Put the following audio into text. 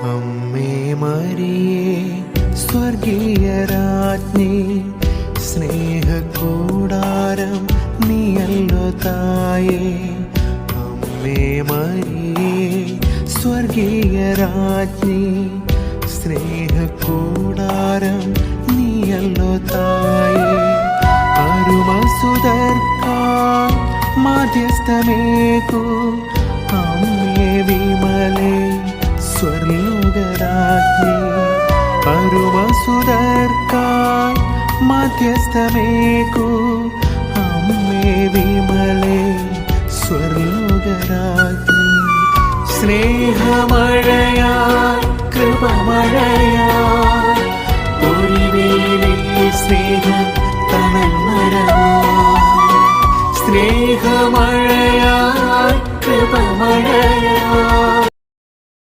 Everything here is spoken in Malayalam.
അമ്മേ മരിയേ സ്വർഗീയ രാജ്ഞി, സ്നേഹക്കൂടാരം നീയല്ലോ തായേ. അമ്മേ മരിയേ സ്വർഗീയ രാജ്ഞി, സ്നേഹക്കൂടാരം നീയല്ലോ തായേ. അരുമസുതർക്കാൻ മാധ്യസ്ഥമേകൂ അമ്മേ വിമലേ സ്വർലോകരാജ്ഞി. അരുമസുതർക്കാൻ മാധ്യസ്ഥമേകൂ അമ്മേ വിമലേ സ്വർലോകരാജ്ഞി. സ്നേഹമഴയാൽ കൃപമഴയാൽ ഒരിവേലിൽ സ്നേഹം തണൽമരമാ. സ്നേഹമഴയാൽ കൃപമഴയാൽ